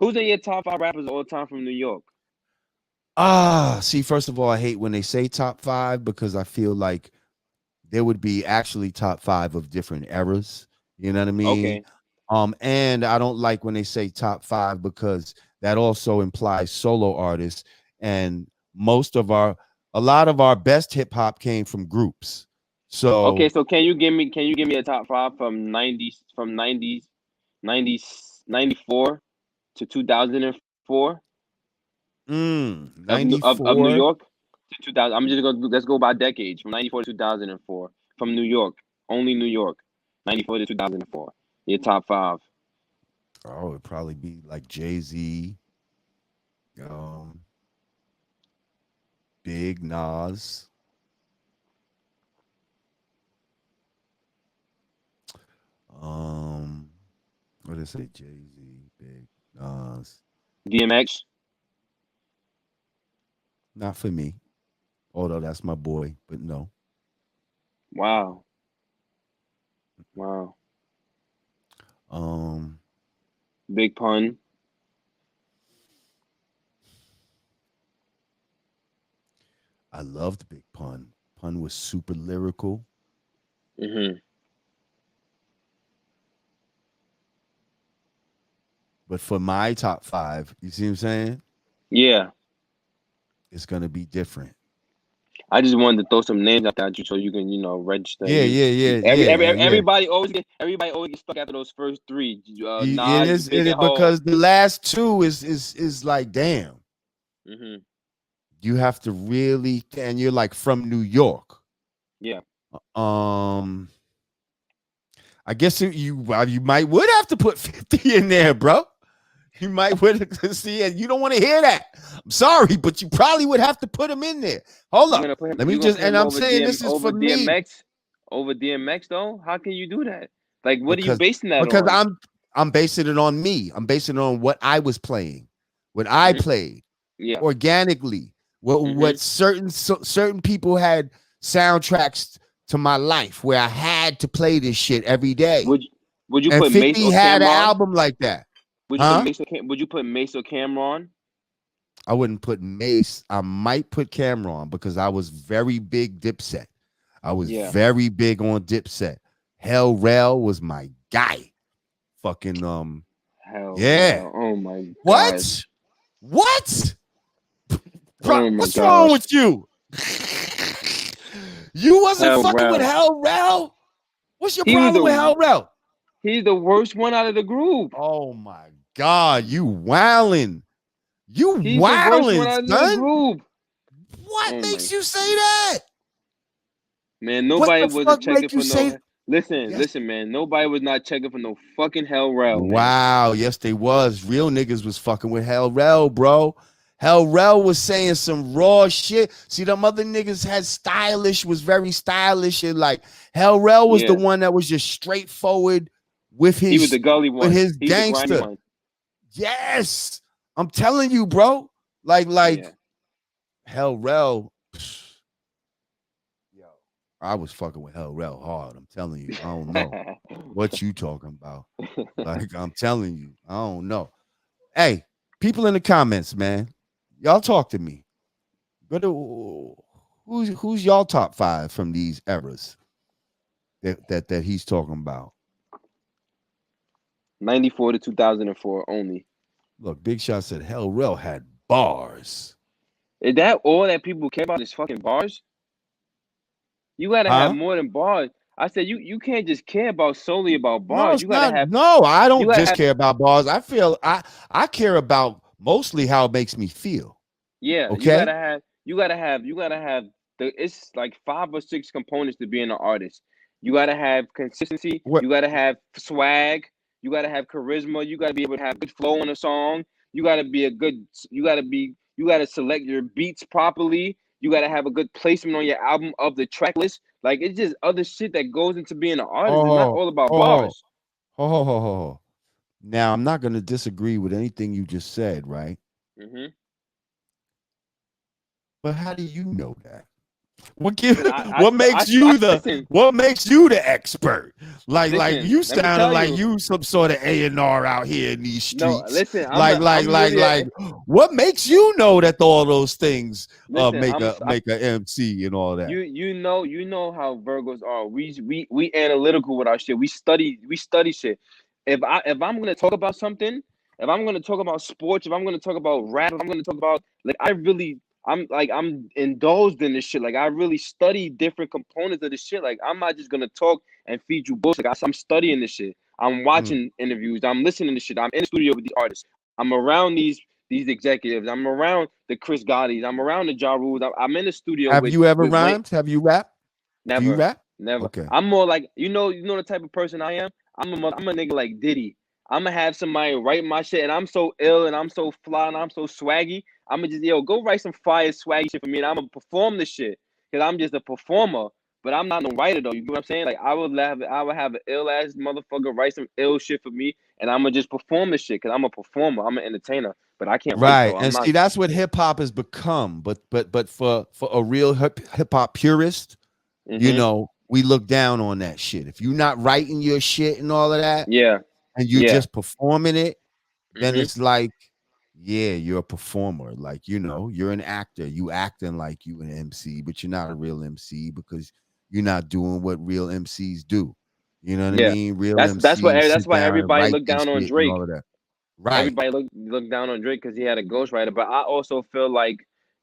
Who's in your top 5 rappers of all time from New York? See, first of all, I hate when they say top 5 because I feel like there would be actually top 5 of different eras. You know what I mean? Okay. And I don't like when they say top 5 because that also implies solo artists. And a lot of our best hip hop came from groups. Okay, So, so can you give me a top 5 from 90s, 90s 94 to 2004 of New 94. York to 2000. I'm just gonna let's go by decades from 94 to 2004 from New York, only New York, 94 to 2004. Your top 5. Oh, it'd probably be like Jay-Z, um, Big Nas. Um, what did I say? Jay-Z, Big Nas. DMX. Not for me, although that's my boy, but no. Wow, wow. Um, Big Pun. I loved Big Pun. Pun was super lyrical, Hmm. but for my top 5, you see what I'm saying? Yeah, It's gonna be different. I just wanted to throw some names out there at you so you can register. Yeah, You yeah, yeah, every, every yeah, yeah. everybody always gets stuck after those first three. It Nas, is Big it is and Hove. because the last two is like, damn. Hmm. You have to really, and you're like from New York. Yeah. Um, I guess you might would have to put 50 in there, bro. You might would see, and you don't want to hear that. I'm sorry, but you probably would have to put him in there. Hold You're up, gonna put him. let me You're gonna just, put and him I'm over saying DM this is over for me DMX over DMX though. How can you do that? Like, what are you because basing that because on? I'm basing it on me. I'm basing it on what I was playing, what I Hmm. played Yeah. organically. What Hmm. certain people had soundtracks to my life where I had to play this shit every day. Would Would you And put Mace 50 or had an Cameron? album like that. Would you put Huh? Mace or Would you put Mace or Cameron? I wouldn't put Mace. I might put Cameron because I was very big Dipset. I was Yeah. very big on Dipset. Hell Rel was my guy. Fucking Hell, yeah. well. Oh my gosh. What? What? Bro, Oh my what's wrong gosh. with you? You wasn't Hell, fucking with well. Hell Rel? What's your He was problem with the Hell Rel? he's the worst one out of the group. Oh my God, you wildin'. You He's the worst one wildin', out of the son. group. What Oh my makes you say that? man, What nobody the wasn't fuck checking make you for say no. Listen, yes? listen, man. Nobody was not checking for no fucking Hell Rel, man. Wow, yes, they was. Real niggas was fucking with Hell Rel, bro. Hell Rel was saying some raw shit. See, them other niggas had stylish, was very stylish, and like Hell Rel was the Yeah, one that was just straightforward with he was his the gully with one. his He was the grimy gangster. one. Yes, I'm telling you, bro. Like Yeah. Hell Rel. Yo, I was fucking with Hell Rel hard. I'm telling you. I don't know what you talking about. Like I'm telling you, I don't know. Hey, people in the comments, man, y'all talk to me. What do, who's y'all top 5 from these eras that he's talking about? 94 to 2004 only. Look, Big Shot said Hell Rel had bars. Is that all that people care about? Is fucking bars? You gotta have Huh? more than bars. I said you can't just care about solely about No, bars. it's not. No, I You don't gotta just have care about bars. I care about mostly how it makes me feel. yeah. Okay? You gotta have the it's like 5 or 6 components to being an artist. You gotta have consistency. What You gotta have swag. You gotta have charisma. You gotta be able to have good flow in a song. You gotta be a good. You gotta select your beats properly. You gotta have a good placement on your album of the track list. Like it's just other shit that goes into being an artist. It's not oh all about oh bars. oh. Now I'm not going to disagree with anything you just said, right? Hmm. But how do you know that? What makes you listen. the expert? Like you Let me sounding tell like you. you some sort of A&R out here in these No, streets. listen. I'm Like really like what makes you know that all those things listen. make a MC and all that? You know how Virgos are. We analytical with our shit. We study shit. If I'm gonna talk about something, if I'm gonna talk about sports, if I'm gonna talk about rap, if I'm gonna talk about like I'm indulged in this shit. Like I really study different components of this shit. Like I'm not just gonna talk and feed you bullshit. Like, I'm studying this shit. I'm Mm. watching interviews. I'm listening to shit. I'm in the studio with these artists. I'm around these executives. I'm around the Chris Gotti's. I'm around the Ja Rules. I'm in the studio Have you ever with Wayne. rhymed? Have you rapped? Do you Never, rap? never. Okay. I'm more like you know the type of person I am. I'm a nigga like Diddy. I'm gonna have somebody write my shit, and I'm so ill, and I'm so fly, and I'm so swaggy. I'm gonna just go write some fire swaggy shit for me, and I'm gonna perform the shit because I'm just a performer. But I'm not no writer though. You know what I'm saying? Like I would have an ill ass motherfucker write some ill shit for me, and I'm gonna just perform the shit because I'm a performer. I'm an entertainer, but I can't write Right. though. I'm And not. see, that's what hip hop has become. But for a real hip hop purist, you Mm-hmm. know, we look down on that shit. If you're not writing your shit and all of that, Yeah. and you're Yeah. just performing it, then Mm-hmm. it's like, yeah, you're a performer. Like, you know, you're an actor. You acting like you an MC, but you're not a real MC because you're not doing what real MCs do. You know what I Yeah. mean? Real That's MCs that's sit why down and everybody write looked this down on shit and Drake. all of that. Right. Everybody looked down on Drake because he had a ghostwriter. But I also feel like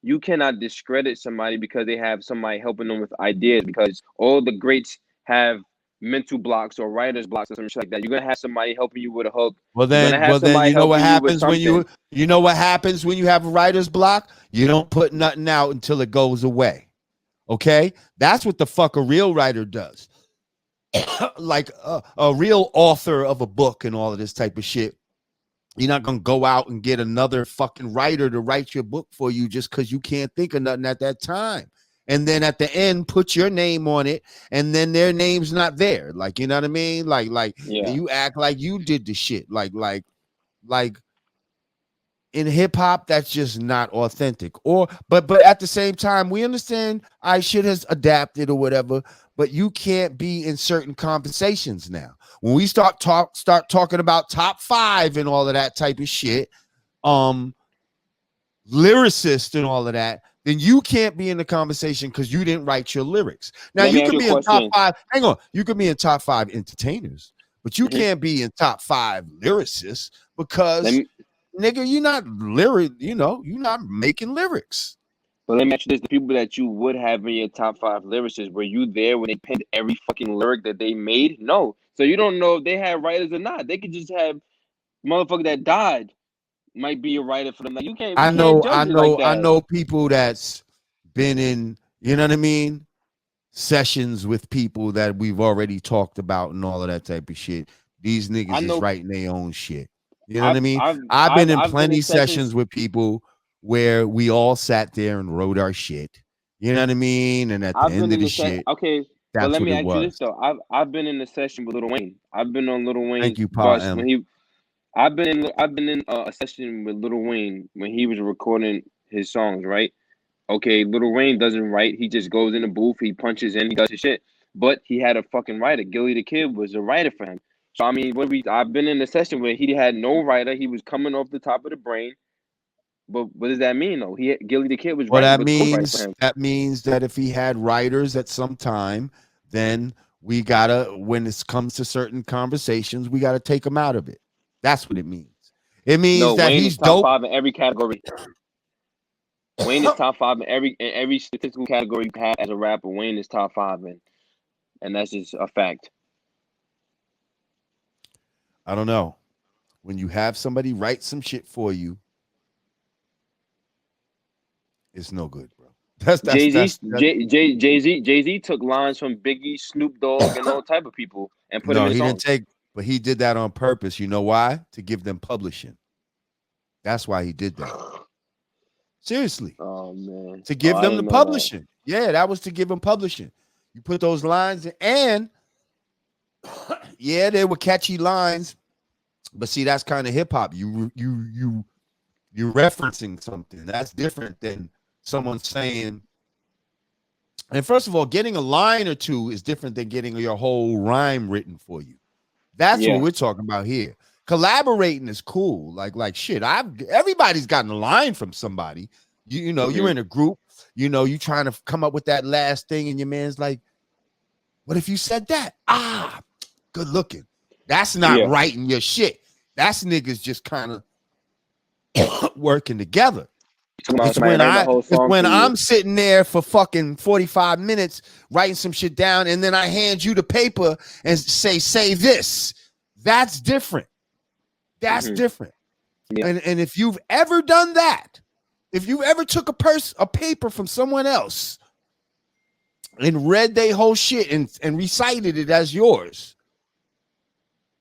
you cannot discredit somebody because they have somebody helping them with ideas. Because all the greats have mental blocks or writer's blocks or some shit like that. You're gonna have somebody helping you with a hook. You're gonna have Well then somebody you know what helping you with happens when something. you know what happens when you have a writer's block? You don't put nothing out until it goes away. Okay? That's what the fuck a real writer does. Like a real author of a book and all of this type of shit. You're not gonna go out and get another fucking writer to write your book for you just because you can't think of nothing at that time. And then at the end, put your name on it, and then their name's not there. Like, you know what I mean? And Yeah. you act like you did the shit. Like in hip hop, that's just not authentic. But at the same time, we understand I shit has adapted or whatever, but you can't be in certain conversations now. When we start talking about top 5 and all of that type of shit, um, lyricist and all of that, then you can't be in the conversation because you didn't write your lyrics. Now Let me you ask can you a be in top question. 5. Hang on, you can be in top 5 entertainers, but you Hmm. can't be in top 5 lyricists Let because me nigga, you're not lyric, you're not making lyrics. let me ask you this: the people that you would have in your top five lyricists, were you there when they penned every fucking lyric that they made? No. So you don't know if they had writers or not. They could just have motherfucker that died might be a writer for them. Like we can't judge it like I that. know people that's been in, you know what I mean, sessions with people that we've already talked about and all of that type of shit. These I niggas is know writing their own shit. You know what I mean? I've I've been in I've been in plenty sessions. sessions with people where we all sat there and wrote our shit. You know what I mean? And at the I've been end of in the the set. shit, Okay, but that's let what me it ask you this was. though. I've been in the session with Lil Wayne. I've been on Lil Thank Wayne's you, Pa bus M. when he. I've been in a session with Lil Wayne when he was recording his songs. Right. Okay, Lil Wayne doesn't write. He just goes in the booth. He punches in. He does his shit. But he had a fucking writer. Gilly the Kid was a writer for him. So I mean, I've been in a session where he had no writer. He was coming off the top of the brain. But what does that mean though? Gilly the Kid was Well, writing, was ghostwriting for him. that means that if he had writers at some time, then we gotta, when it comes to certain conversations, we gotta take him out of it. That's what it means. It means No, that Wayne is he's top dope. five in every category. Wayne is top five in every statistical category you can have as a rapper. Wayne is top five in, and that's just a fact. I don't know. When you have somebody write some shit for you, it's no good, bro. Jay Z, Jay Z took lines from Biggie, Snoop Dogg, and all type of people and put them No, in he didn't songs. take, but he did that on purpose. You know why? To give them publishing. That's why he did that. Seriously. Oh man, To oh give I them the didn't know that. publishing. Yeah, that was to give them publishing. You put those lines in, and yeah, they were catchy lines, but see, that's kind of hip hop. You're referencing something that's different than someone saying, And first of all, getting a line or two is different than getting your whole rhyme written for you. That's what we're talking about here. Collaborating is cool. Like shit. Everybody's gotten a line from somebody. You know, you're in a group, you know, you trying to come up with that last thing, and your man's like, what if you said that? Ah, good looking. That's not writing your shit. That's niggas just kind of working together. It's when I'm sitting there for fucking 45 minutes writing some shit down, and then I hand you the paper and say this. That's different. That's different. Yeah. And if you've ever done that, if you ever took a paper from someone else and read their whole shit and recited it as yours,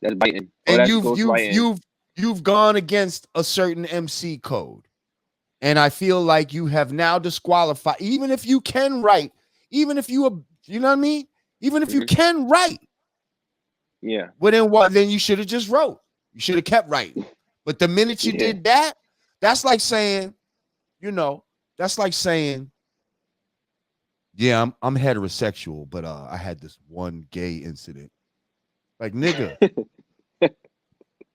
that's biting. And you've gone against a certain MC code. And I feel like you have now disqualified, even if you can write, even if you know what I mean? Even if you can write. Yeah. Well, then you should have just wrote. You should have kept writing. But the minute you did that, that's like saying, you know, that's like saying, yeah, I'm heterosexual, but I had this one gay incident. Like, nigga,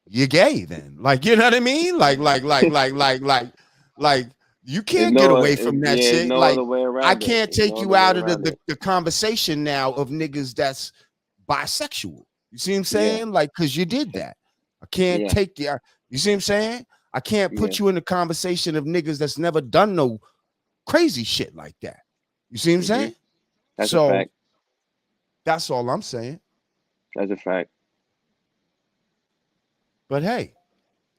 you're gay then. Like, you know what I mean? Like you can't get away from that shit. No like, other way around I can't take you out of the conversation now of niggas that's bisexual. You see what I'm saying? Yeah. Like, because you did that. I can't take you. You see what I'm saying? I can't put you in the conversation of niggas that's never done no crazy shit like that. You see what I'm saying? That's a fact. That's all I'm saying. That's a fact. But hey,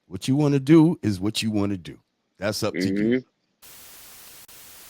what you want to do is what you want to do. That's up to you.